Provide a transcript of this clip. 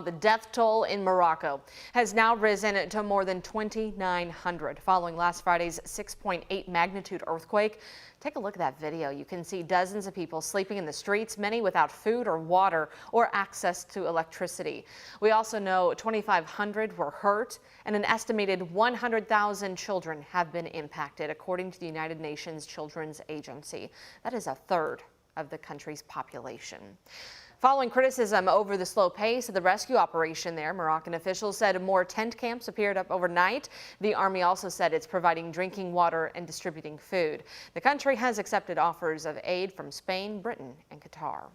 The death toll in Morocco has now risen to more than 2,900 following last Friday's 6.8 magnitude earthquake. Take a look at that video. You can see dozens of people sleeping in the streets, many without food or water or access to electricity. We also know 2,500 were hurt and an estimated 100,000 children have been impacted, according to the United Nations Children's Agency. That is a third of the country's population. Following criticism over the slow pace of the rescue operation there, Moroccan officials said more tent camps appeared up overnight. The army also said it's providing drinking water and distributing food. The country has accepted offers of aid from Spain, Britain, and Qatar.